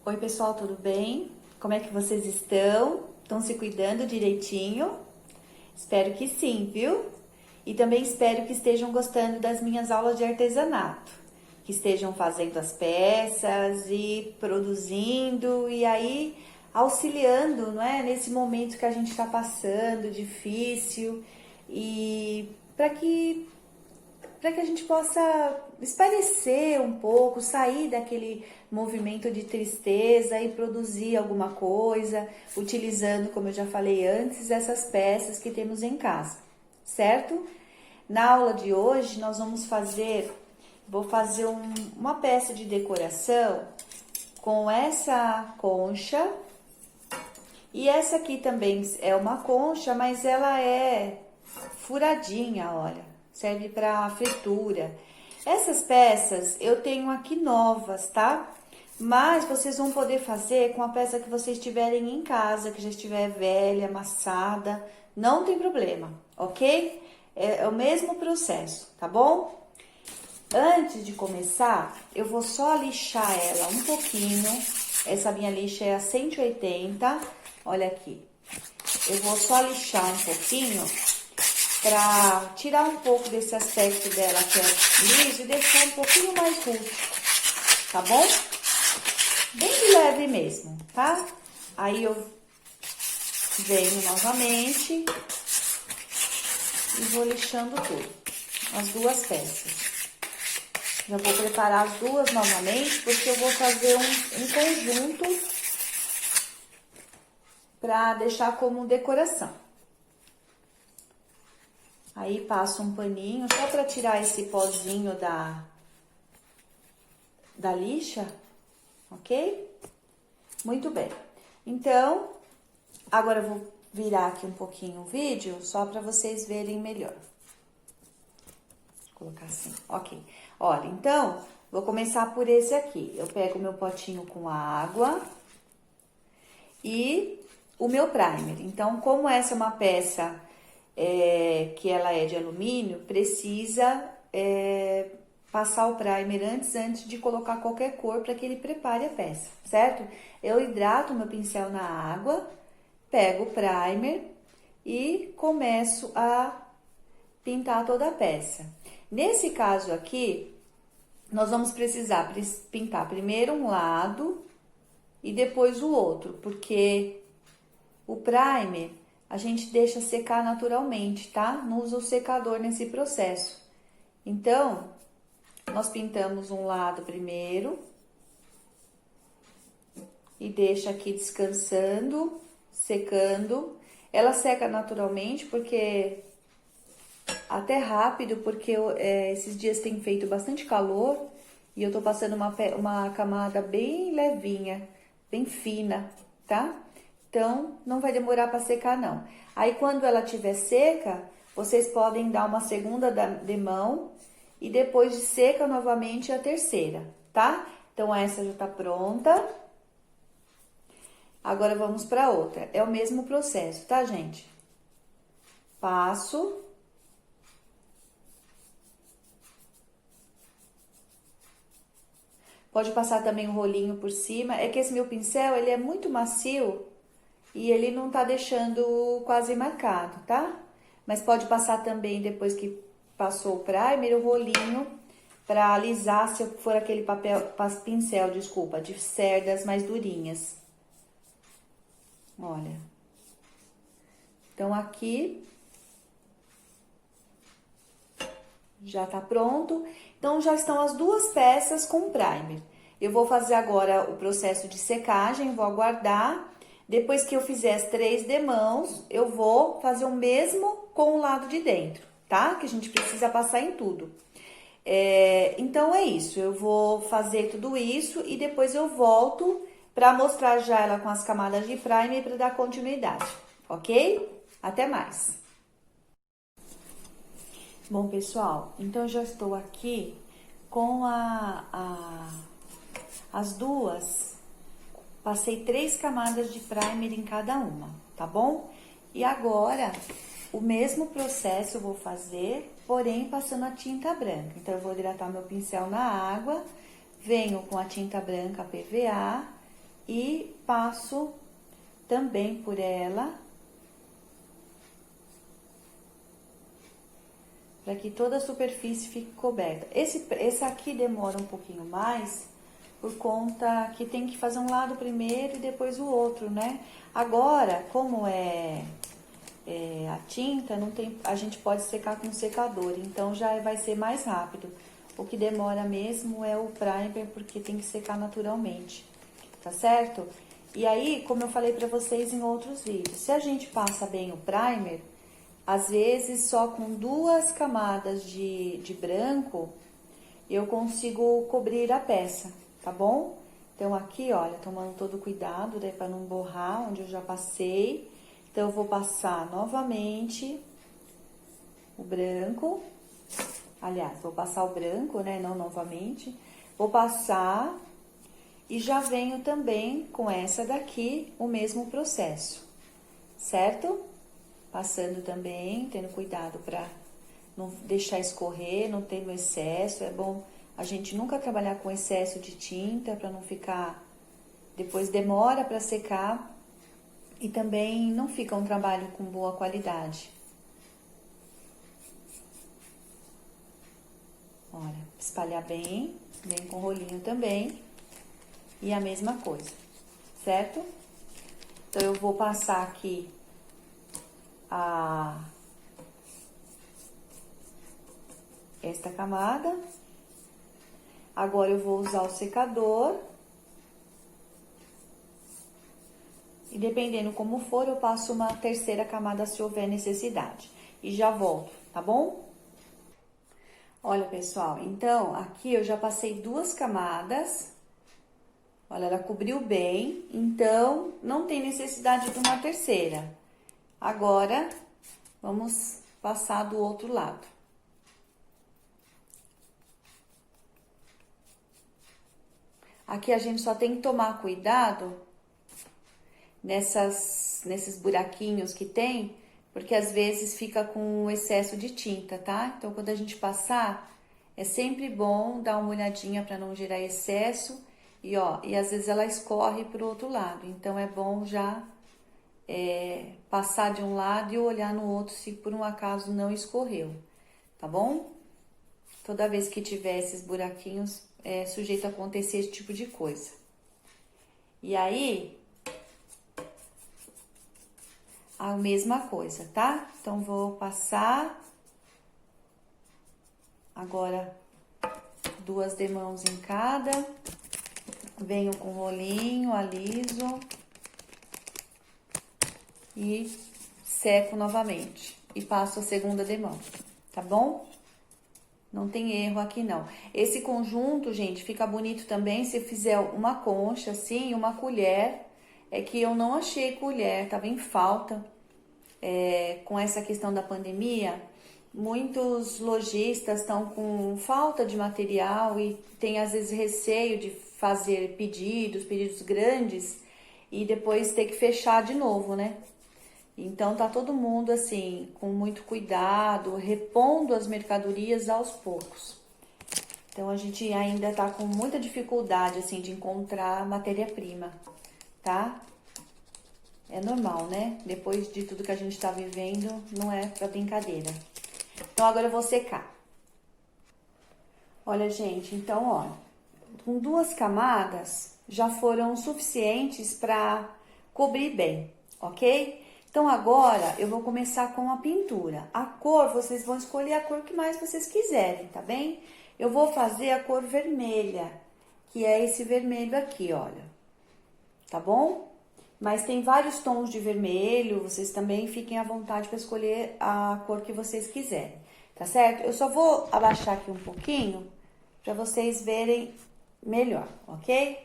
Oi pessoal, tudo bem? Como é que vocês estão? Estão se cuidando direitinho? Espero que sim, viu? E também espero que estejam gostando das minhas aulas de artesanato, que estejam fazendo as peças e produzindo e aí auxiliando, não é? Nesse momento que a gente está passando, difícil, e para que a gente possa espairecer um pouco, sair daquele movimento de tristeza e produzir alguma coisa, utilizando, como eu já falei antes, essas peças que temos em casa, certo? Na aula de hoje nós vou fazer uma peça de decoração com essa concha, e essa aqui também é uma concha, mas ela é furadinha, olha, serve para fritura. Essas peças eu tenho aqui novas, tá? Mas vocês vão poder fazer com a peça que vocês tiverem em casa, que já estiver velha, amassada, não tem problema, ok? É o mesmo processo, tá bom? Antes de começar, eu vou só lixar ela um pouquinho. Essa minha lixa é a 180, olha aqui. Eu vou só lixar um pouquinho para tirar um pouco desse aspecto dela que é liso e deixar um pouquinho mais rústico, tá bom? Bem de leve mesmo, tá? Aí eu venho novamente e vou lixando tudo, as duas peças. Já vou preparar as duas novamente, porque eu vou fazer um conjunto para deixar como decoração. Aí passo um paninho só para tirar esse pozinho da lixa, ok? Muito bem. Então, agora eu vou virar aqui um pouquinho o vídeo, só para vocês verem melhor. Vou colocar assim, ok. Olha, então, vou começar por esse aqui. Eu pego o meu potinho com água e o meu primer. Então, como essa é uma peça que ela é de alumínio, precisa passar o primer antes de colocar qualquer cor para que ele prepare a peça, certo? Eu hidrato meu pincel na água, pego o primer e começo a pintar toda a peça. Nesse caso aqui, nós vamos precisar pintar primeiro um lado e depois o outro, porque o primer a gente deixa secar naturalmente, tá? Não usa o secador nesse processo. Então, nós pintamos um lado primeiro e deixa aqui descansando, secando. Ela seca naturalmente porque até rápido, porque esses dias tem feito bastante calor e eu tô passando uma camada bem levinha, bem fina, tá? Então, não vai demorar para secar, não. Aí, quando ela estiver seca, vocês podem dar uma segunda demão e depois de seca, novamente, a terceira, tá? Então, essa já tá pronta. Agora, vamos para outra. É o mesmo processo, tá, gente? Passo. Pode passar também um rolinho por cima. É que esse meu pincel, ele é muito macio e ele não tá deixando quase marcado, tá? Mas pode passar também, depois que passou o primer, o rolinho pra alisar, se for aquele pincel, desculpa, de cerdas mais durinhas. Olha. Então, aqui já tá pronto. Então, já estão as duas peças com primer. Eu vou fazer agora o processo de secagem, vou aguardar. Depois que eu fizer as 3 demãos, eu vou fazer o mesmo com o lado de dentro, tá? Que a gente precisa passar em tudo. Então, é isso. Eu vou fazer tudo isso e depois eu volto pra mostrar já ela com as camadas de primer para dar continuidade, ok? Até mais! Bom, pessoal, então eu já estou aqui com as duas. Passei 3 camadas de primer em cada uma, tá bom? E agora, o mesmo processo eu vou fazer, porém passando a tinta branca. Então, eu vou hidratar meu pincel na água, venho com a tinta branca PVA e passo também por ela, para que toda a superfície fique coberta. Esse aqui demora um pouquinho mais, por conta que tem que fazer um lado primeiro e depois o outro, né? Agora, como a tinta, não tem, a gente pode secar com secador, então já vai ser mais rápido. O que demora mesmo é o primer, porque tem que secar naturalmente, tá certo? E aí, como eu falei pra vocês em outros vídeos, se a gente passa bem o primer, às vezes só com 2 camadas de branco, eu consigo cobrir a peça, tá bom? Então, aqui, olha, tomando todo cuidado, né, pra não borrar onde eu já passei. Então, eu vou passar novamente o branco. Aliás, vou passar o branco, né, não novamente. Vou passar e já venho também com essa daqui o mesmo processo, certo? Passando também, tendo cuidado pra não deixar escorrer, não ter no excesso. É bom a gente nunca trabalhar com excesso de tinta para não ficar, depois demora para secar e também não fica um trabalho com boa qualidade. Olha, espalhar bem, vem com rolinho também e a mesma coisa, certo? Então, eu vou passar aqui esta camada. Agora, eu vou usar o secador. E dependendo como for, eu passo uma terceira camada se houver necessidade. E já volto, tá bom? Olha, pessoal, então, aqui eu já passei 2 camadas. Olha, ela cobriu bem, então, não tem necessidade de uma terceira. Agora, vamos passar do outro lado. Aqui a gente só tem que tomar cuidado nesses buraquinhos que tem, porque às vezes fica com excesso de tinta, tá? Então, quando a gente passar, é sempre bom dar uma olhadinha para não gerar excesso e às vezes ela escorre pro outro lado. Então, é bom já passar de um lado e olhar no outro se por um acaso não escorreu, tá bom? Toda vez que tiver esses buraquinhos, é sujeito a acontecer esse tipo de coisa. E aí, a mesma coisa, tá? Então, vou passar agora 2 demãos em cada, venho com rolinho, aliso e seco novamente e passo a segunda demão, tá bom? Não tem erro aqui não. Esse conjunto, gente, fica bonito também se fizer uma concha assim, uma colher. É que eu não achei colher, tava em falta. Com essa questão da pandemia, muitos lojistas estão com falta de material e tem às vezes receio de fazer pedidos grandes e depois ter que fechar de novo, né? Então tá todo mundo assim, com muito cuidado, repondo as mercadorias aos poucos. Então a gente ainda tá com muita dificuldade assim de encontrar matéria-prima, tá? É normal, né? Depois de tudo que a gente tá vivendo, não é pra brincadeira. Então, agora eu vou secar. Olha, gente, então, ó, com 2 camadas já foram suficientes pra cobrir bem, ok? Então, agora eu vou começar com a pintura. A cor, vocês vão escolher a cor que mais vocês quiserem, tá bem? Eu vou fazer a cor vermelha, que é esse vermelho aqui, olha. Tá bom? Mas tem vários tons de vermelho, vocês também fiquem à vontade para escolher a cor que vocês quiserem, tá certo? Eu só vou abaixar aqui um pouquinho para vocês verem melhor, ok?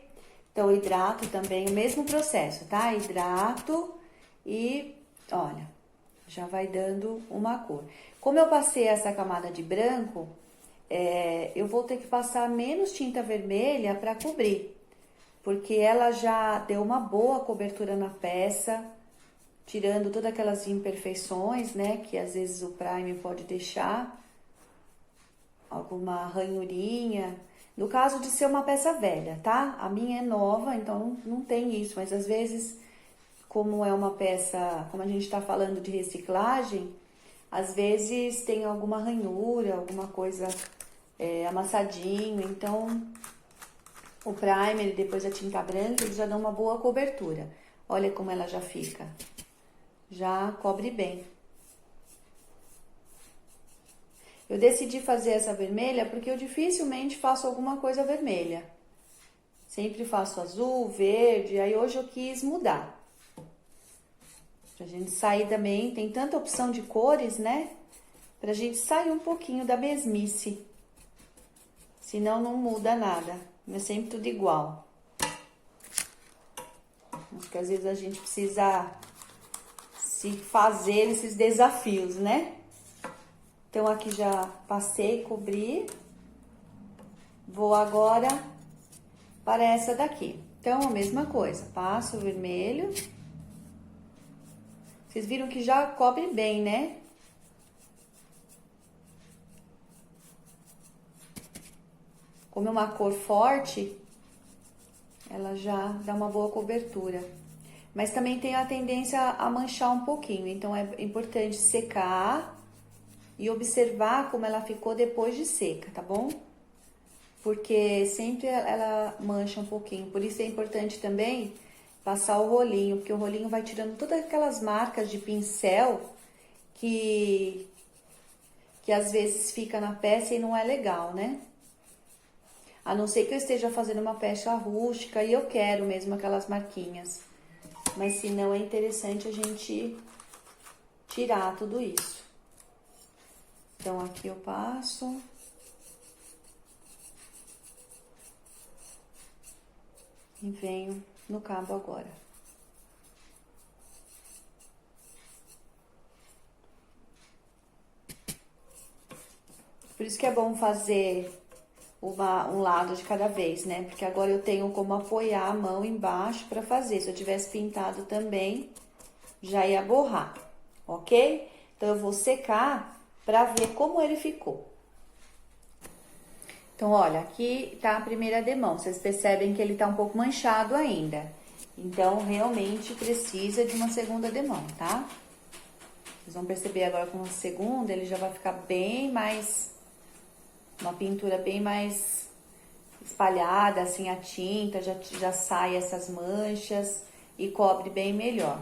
Então, hidrato também, o mesmo processo, tá? Hidrato e, olha, já vai dando uma cor. Como eu passei essa camada de branco, eu vou ter que passar menos tinta vermelha para cobrir. Porque ela já deu uma boa cobertura na peça, tirando todas aquelas imperfeições, né? Que às vezes o primer pode deixar, alguma ranhurinha. No caso de ser uma peça velha, tá? A minha é nova, então não tem isso, mas às vezes, como é uma peça, como a gente tá falando de reciclagem, às vezes tem alguma ranhura, alguma coisa amassadinho, então o primer e depois a tinta branca, eles já dão uma boa cobertura. Olha como ela já fica. Já cobre bem. Eu decidi fazer essa vermelha porque eu dificilmente faço alguma coisa vermelha. Sempre faço azul, verde, aí hoje eu quis mudar. Pra gente sair também, tem tanta opção de cores, né? Pra gente sair um pouquinho da mesmice. Senão não muda nada, é sempre tudo igual. Acho que às vezes a gente precisa se fazer esses desafios, né? Então, aqui já passei, cobri. Vou agora para essa daqui. Então, a mesma coisa. Passo o vermelho. Vocês viram que já cobre bem, né? Como é uma cor forte, ela já dá uma boa cobertura. Mas também tem a tendência a manchar um pouquinho. Então, é importante secar e observar como ela ficou depois de seca, tá bom? Porque sempre ela mancha um pouquinho. Por isso é importante também passar o rolinho, porque o rolinho vai tirando todas aquelas marcas de pincel que às vezes fica na peça e não é legal, né? A não ser que eu esteja fazendo uma peça rústica e eu quero mesmo aquelas marquinhas. Mas se não, é interessante a gente tirar tudo isso. Então, aqui eu passo. E venho no cabo agora. Por isso que é bom fazer um lado de cada vez, né? Porque agora eu tenho como apoiar a mão embaixo pra fazer. Se eu tivesse pintado também, já ia borrar, ok? Então, eu vou secar pra ver como ele ficou. Então, olha, aqui tá a primeira demão. Vocês percebem que ele tá um pouco manchado ainda. Então, realmente precisa de uma segunda demão, tá? Vocês vão perceber agora com a segunda, ele já vai ficar bem mais... Uma pintura bem mais espalhada, assim, a tinta, já sai essas manchas e cobre bem melhor.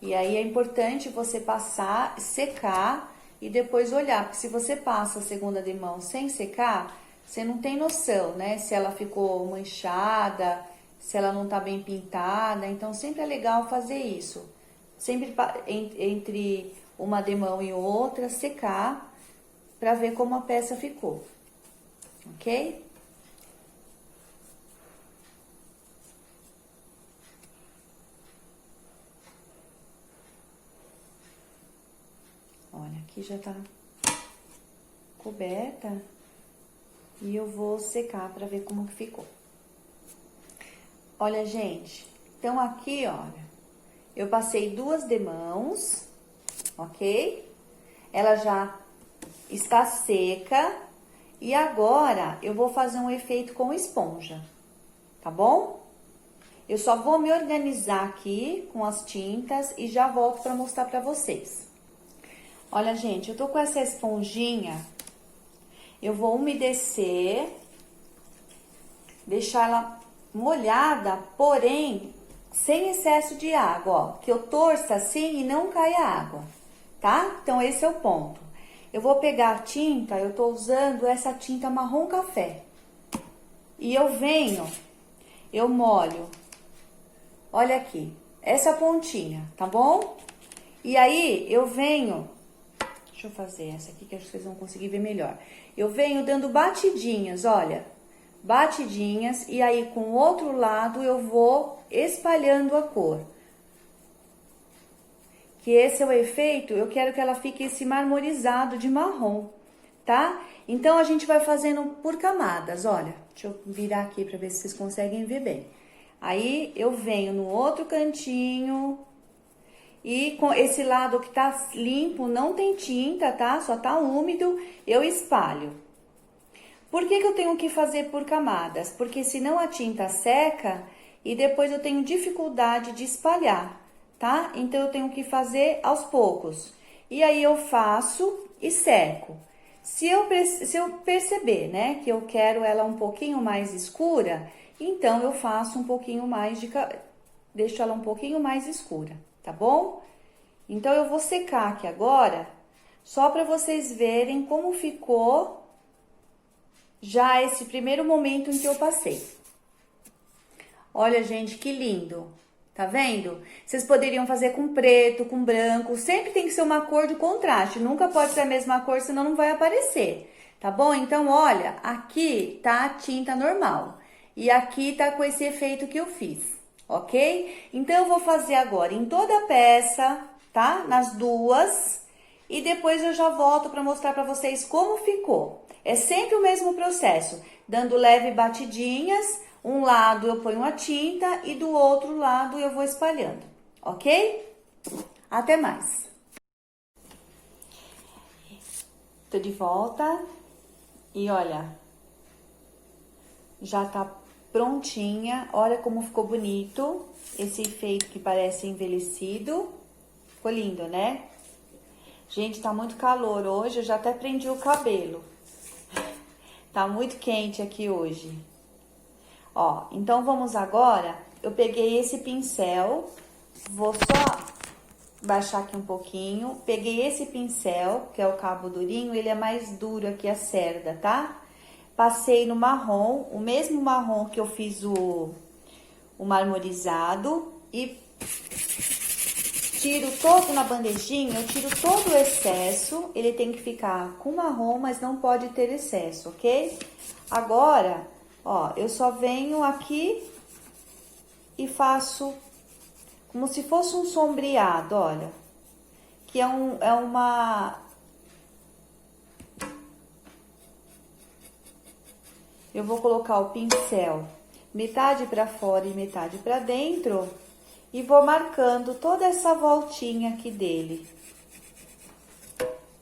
E aí é importante você passar, secar e depois olhar, porque se você passa a segunda demão sem secar, você não tem noção, né? Se ela ficou manchada, se ela não tá bem pintada, então sempre é legal fazer isso. Sempre entre uma demão e outra, secar pra ver como a peça ficou, ok? Olha, aqui já tá coberta e eu vou secar pra ver como que ficou. Olha, gente, então aqui, olha, eu passei 2 demãos, ok? Ela já está seca e agora eu vou fazer um efeito com esponja, tá bom? Eu só vou me organizar aqui com as tintas e já volto pra mostrar pra vocês. Olha, gente, eu tô com essa esponjinha, eu vou umedecer, deixar ela molhada, porém, sem excesso de água, ó. Que eu torça assim e não caia água, tá? Então, esse é o ponto. Eu vou pegar a tinta, eu tô usando essa tinta marrom café. E eu venho, eu molho, olha aqui, essa pontinha, tá bom? E aí, eu venho, deixa eu fazer essa aqui que acho que vocês vão conseguir ver melhor. Eu venho dando batidinhas, olha, batidinhas, e aí com o outro lado eu vou espalhando a cor. Que esse é o efeito, eu quero que ela fique esse marmorizado de marrom, tá? Então, a gente vai fazendo por camadas, olha. Deixa eu virar aqui pra ver se vocês conseguem ver bem. Aí, eu venho no outro cantinho e com esse lado que tá limpo, não tem tinta, tá? Só tá úmido, eu espalho. Por que que eu tenho que fazer por camadas? Porque senão a tinta seca e depois eu tenho dificuldade de espalhar, tá? Então eu tenho que fazer aos poucos. E aí eu faço e seco. Se eu perceber, né, que eu quero ela um pouquinho mais escura, então eu faço um pouquinho mais deixo ela um pouquinho mais escura, tá bom? Então eu vou secar aqui agora, só para vocês verem como ficou já esse primeiro momento em que eu passei. Olha, gente, que lindo! Tá vendo? Vocês poderiam fazer com preto, com branco, sempre tem que ser uma cor de contraste, nunca pode ser a mesma cor, senão não vai aparecer, tá bom? Então, olha, aqui tá a tinta normal e aqui tá com esse efeito que eu fiz, ok? Então, eu vou fazer agora em toda a peça, tá? Nas duas, e depois eu já volto para mostrar para vocês como ficou. É sempre o mesmo processo, dando leve batidinhas. Um lado eu ponho a tinta e do outro lado eu vou espalhando, ok? Até mais! Tô de volta e olha, já tá prontinha. Olha como ficou bonito esse efeito que parece envelhecido. Ficou lindo, né? Gente, tá muito calor hoje, eu já até prendi o cabelo. Tá muito quente aqui hoje. Ó, então vamos agora, eu peguei esse pincel, vou só baixar aqui um pouquinho, peguei esse pincel, que é o cabo durinho, ele é mais duro aqui a cerda, tá? Passei no marrom, o mesmo marrom que eu fiz o marmorizado e tiro todo na bandejinha, eu tiro todo o excesso, ele tem que ficar com marrom, mas não pode ter excesso, ok? Agora, ó, eu só venho aqui e faço como se fosse um sombreado, olha. Que é uma... Eu vou colocar o pincel metade pra fora e metade pra dentro e vou marcando toda essa voltinha aqui dele.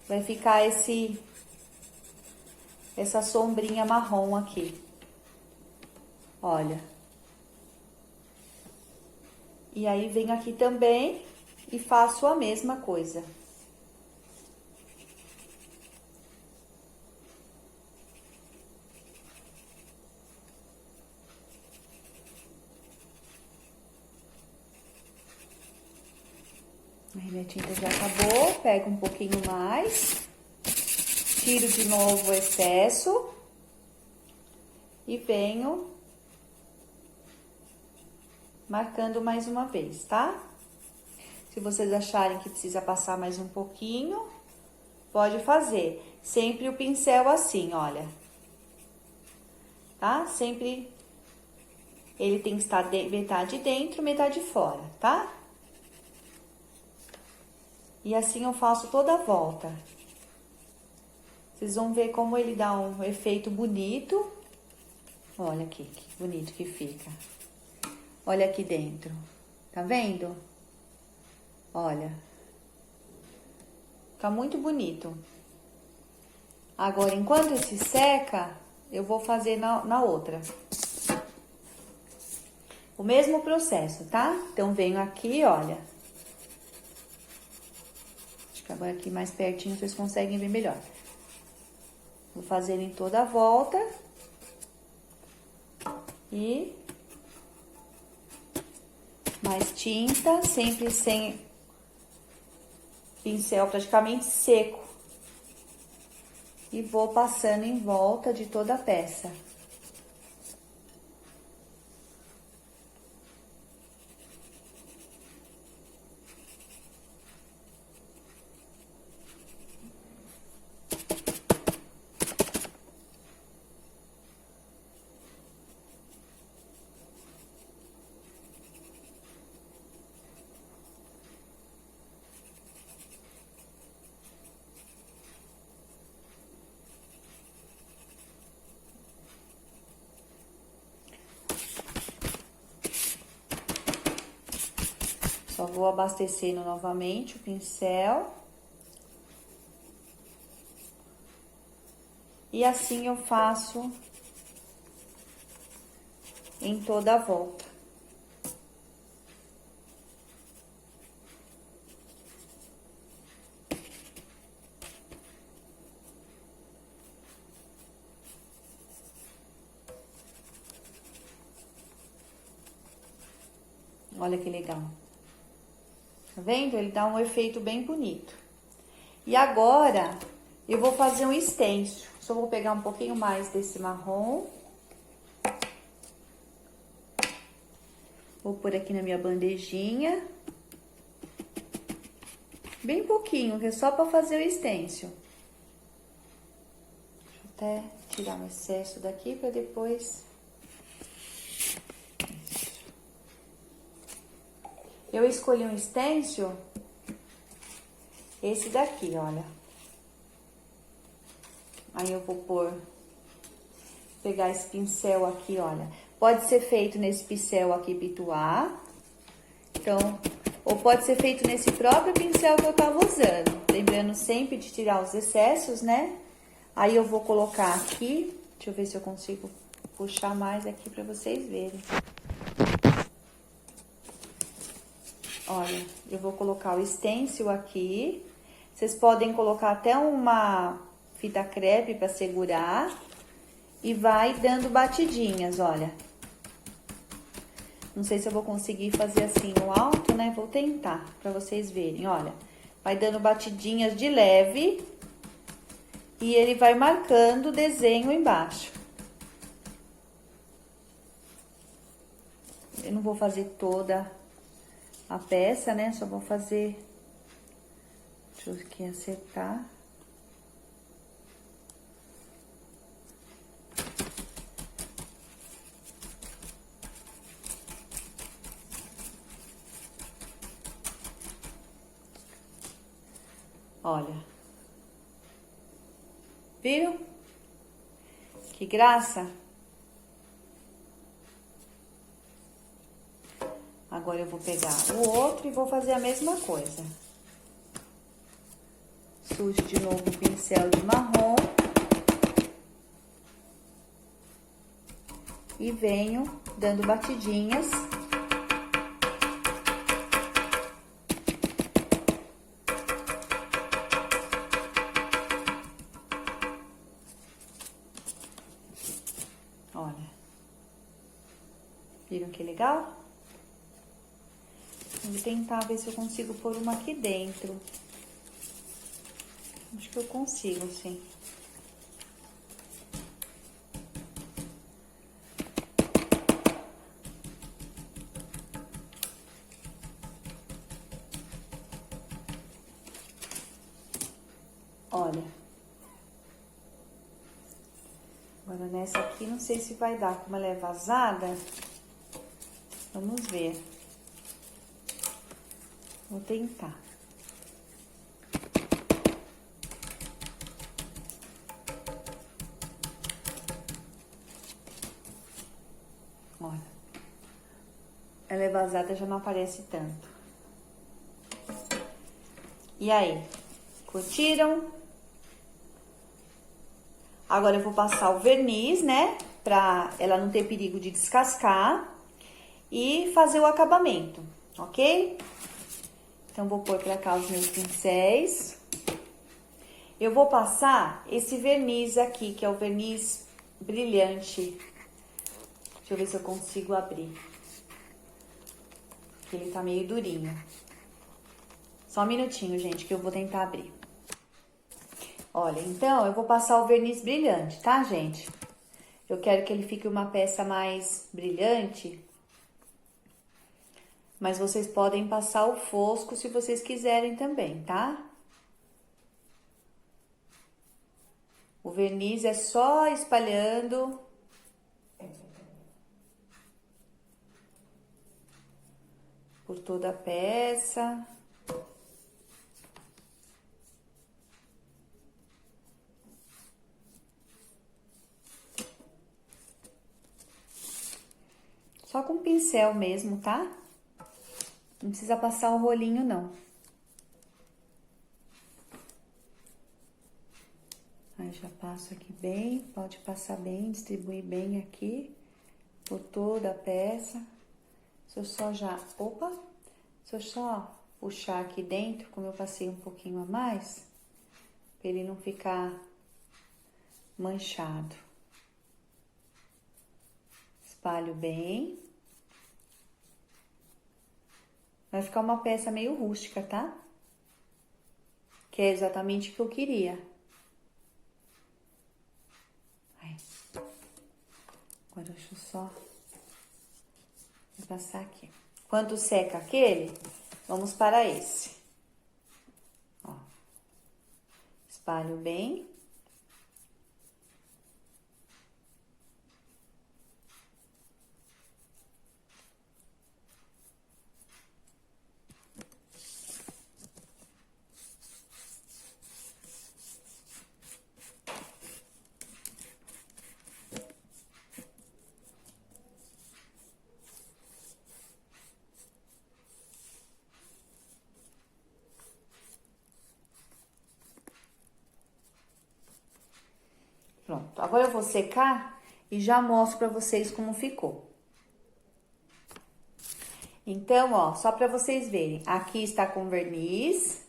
Vai ficar essa sombrinha marrom aqui. Olha. E aí, venho aqui também e faço a mesma coisa. Aí, minha tinta já acabou, pego um pouquinho mais, tiro de novo o excesso e venho marcando mais uma vez, tá? Se vocês acharem que precisa passar mais um pouquinho, pode fazer. Sempre o pincel assim, olha. Tá? Sempre ele tem que estar metade dentro, metade fora, tá? E assim eu faço toda a volta. Vocês vão ver como ele dá um efeito bonito. Olha aqui, que bonito que fica. Olha aqui dentro. Tá vendo? Olha. Fica muito bonito. Agora, enquanto esse seca, eu vou fazer na outra. O mesmo processo, tá? Então, venho aqui, olha. Acho que agora aqui mais pertinho vocês conseguem ver melhor. Vou fazer em toda a volta. E mais tinta, sempre sem pincel praticamente seco. E vou passando em volta de toda a peça. Só vou abastecendo novamente o pincel. E assim eu faço em toda a volta. Olha que legal. Tá vendo? Ele dá um efeito bem bonito. E agora, eu vou fazer um stencil. Só vou pegar um pouquinho mais desse marrom. Vou pôr aqui na minha bandejinha. Bem pouquinho, que é só pra fazer o stencil. Deixa eu até tirar o excesso daqui pra depois... Eu escolhi um stencil, esse daqui, olha. Aí eu vou pegar esse pincel aqui, olha. Pode ser feito nesse pincel aqui, Pituá. Então, ou pode ser feito nesse próprio pincel que eu tava usando. Lembrando sempre de tirar os excessos, né? Aí eu vou colocar aqui, deixa eu ver se eu consigo puxar mais aqui pra vocês verem. Olha, eu vou colocar o stencil aqui. Vocês podem colocar até uma fita crepe para segurar. E vai dando batidinhas, olha. Não sei se eu vou conseguir fazer assim no alto, né? Vou tentar para vocês verem, olha. Vai dando batidinhas de leve. E ele vai marcando o desenho embaixo. Eu não vou fazer toda a peça, né? Só vou fazer... Deixa eu aqui acertar. Olha. Viram? Que graça! Agora eu vou pegar o outro e vou fazer a mesma coisa. Sujo de novo o pincel de marrom. E venho dando batidinhas. Olha. Viram que legal? Vou tentar ver se eu consigo pôr uma aqui dentro. Acho que eu consigo, sim. Olha. Agora nessa aqui, não sei se vai dar, como ela é vazada. Vamos ver. Vou tentar. Olha. Ela é vazada, já não aparece tanto. E aí? Curtiram? Agora eu vou passar o verniz, né? Pra ela não ter perigo de descascar. E fazer o acabamento, ok? Então, vou pôr pra cá os meus pincéis. Eu vou passar esse verniz aqui, que é o verniz brilhante. Deixa eu ver se eu consigo abrir. Porque ele tá meio durinho. Só um minutinho, gente, que eu vou tentar abrir. Olha, então, eu vou passar o verniz brilhante, tá, gente? Eu quero que ele fique uma peça mais brilhante. Mas vocês podem passar o fosco se vocês quiserem também, tá? O verniz é só espalhando. Por toda a peça. Só com pincel mesmo, tá? Não precisa passar o rolinho, não. Aí já passo aqui bem, pode passar bem, distribuir bem aqui por toda a peça. Se eu só puxar aqui dentro, como eu passei um pouquinho a mais, para ele não ficar manchado. Espalho bem. Vai ficar uma peça meio rústica, tá? Que é exatamente o que eu queria. Aí. Agora deixa eu só passar aqui. Quando seca aquele, vamos para esse. Ó. Espalho bem. Pronto, agora eu vou secar e já mostro pra vocês como ficou. Então, ó, só pra vocês verem, aqui está com verniz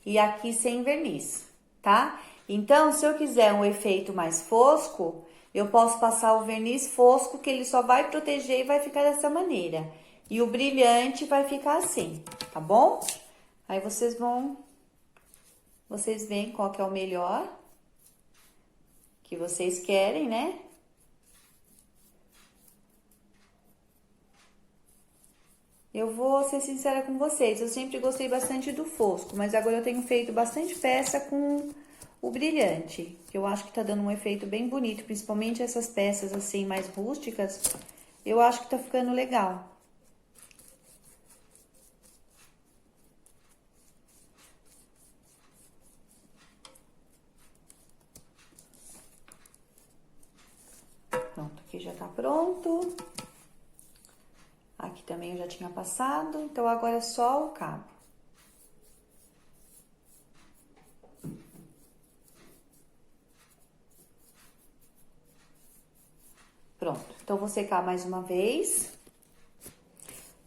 e aqui sem verniz, tá? Então, se eu quiser um efeito mais fosco, eu posso passar o verniz fosco, que ele só vai proteger e vai ficar dessa maneira. E o brilhante vai ficar assim, tá bom? Aí vocês veem qual que é o melhor que vocês querem, né? Eu vou ser sincera com vocês, eu sempre gostei bastante do fosco, mas agora eu tenho feito bastante peça com o brilhante, que eu acho que tá dando um efeito bem bonito, principalmente essas peças assim mais rústicas, eu acho que tá ficando legal. Pronto, aqui já tá pronto. Aqui também eu já tinha passado, então agora é só o cabo. Pronto, então vou secar mais uma vez.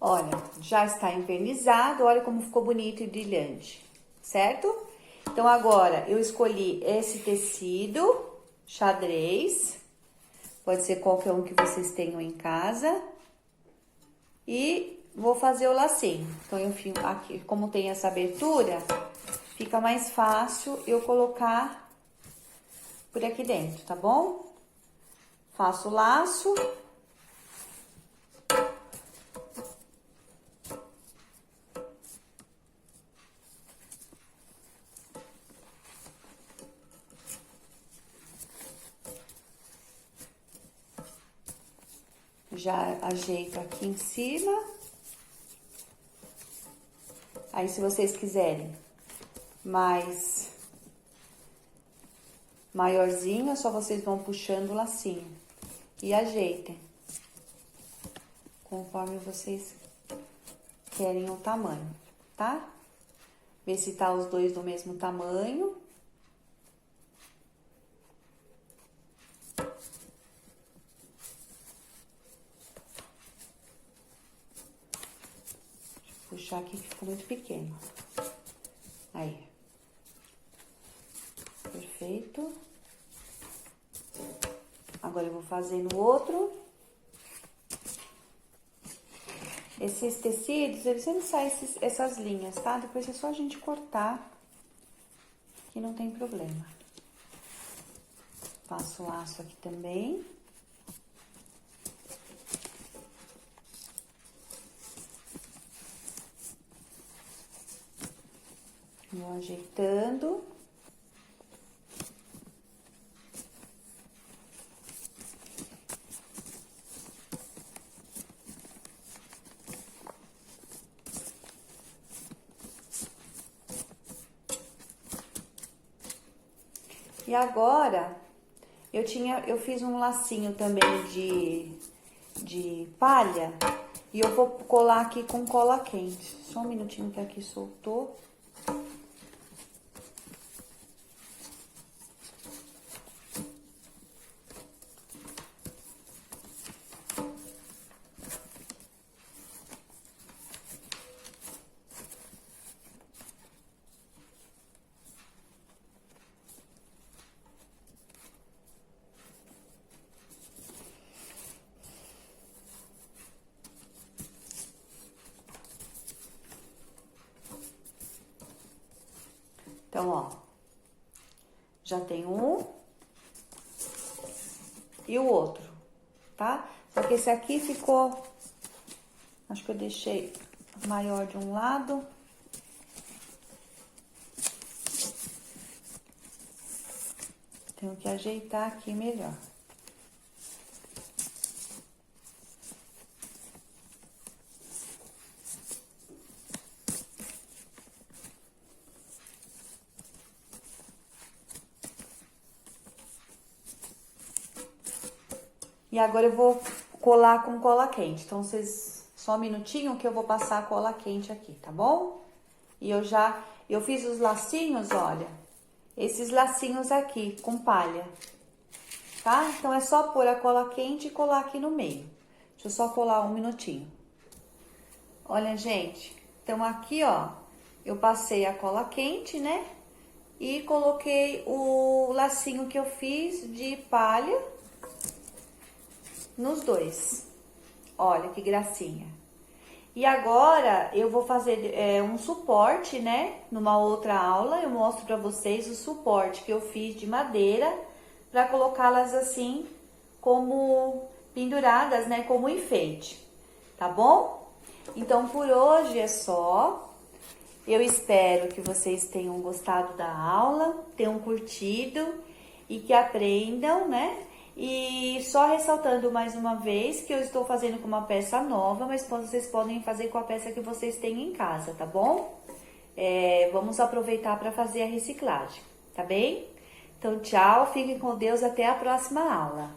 Olha, já está envernizado, olha como ficou bonito e brilhante, certo? Então agora eu escolhi esse tecido xadrez, pode ser qualquer um que vocês tenham em casa. E vou fazer o lacinho. Então, eu enfio aqui, como tem essa abertura, fica mais fácil eu colocar por aqui dentro, tá bom? Faço o laço. Já ajeito aqui em cima. Aí, se vocês quiserem mais maiorzinho, é só vocês vão puxando o lacinho e ajeitem conforme vocês querem o tamanho, tá? Ver se tá os dois do mesmo tamanho. Puxar aqui que ficou muito pequeno. Aí. Perfeito. Agora eu vou fazer no outro. Esses tecidos, eles sempre saem essas linhas, tá? Depois é só a gente cortar, que não tem problema. Passo o laço aqui também. Vou ajeitando. E agora, eu fiz um lacinho também de palha e eu vou colar aqui com cola quente. Só um minutinho que aqui soltou. Então, ó, já tem um e o outro, tá? Só que esse aqui ficou, acho que eu deixei maior de um lado. Tenho que ajeitar aqui melhor. E agora eu vou colar com cola quente. Então, vocês, só um minutinho que eu vou passar a cola quente aqui, tá bom? E eu fiz os lacinhos, olha, esses lacinhos aqui com palha, tá? Então, é só pôr a cola quente e colar aqui no meio. Deixa eu só colar um minutinho. Olha, gente, então aqui, ó, eu passei a cola quente, né? E coloquei o lacinho que eu fiz de palha nos dois. Olha que gracinha. E agora eu vou fazer um suporte, né? Numa outra aula eu mostro pra vocês o suporte que eu fiz de madeira pra colocá-las assim como penduradas, né? Como enfeite, tá bom? Então por hoje é só. Eu espero que vocês tenham gostado da aula, tenham curtido e que aprendam, né? E só ressaltando mais uma vez que eu estou fazendo com uma peça nova, mas vocês podem fazer com a peça que vocês têm em casa, tá bom? Vamos aproveitar para fazer a reciclagem, tá bem? Então, tchau, fiquem com Deus, até a próxima aula.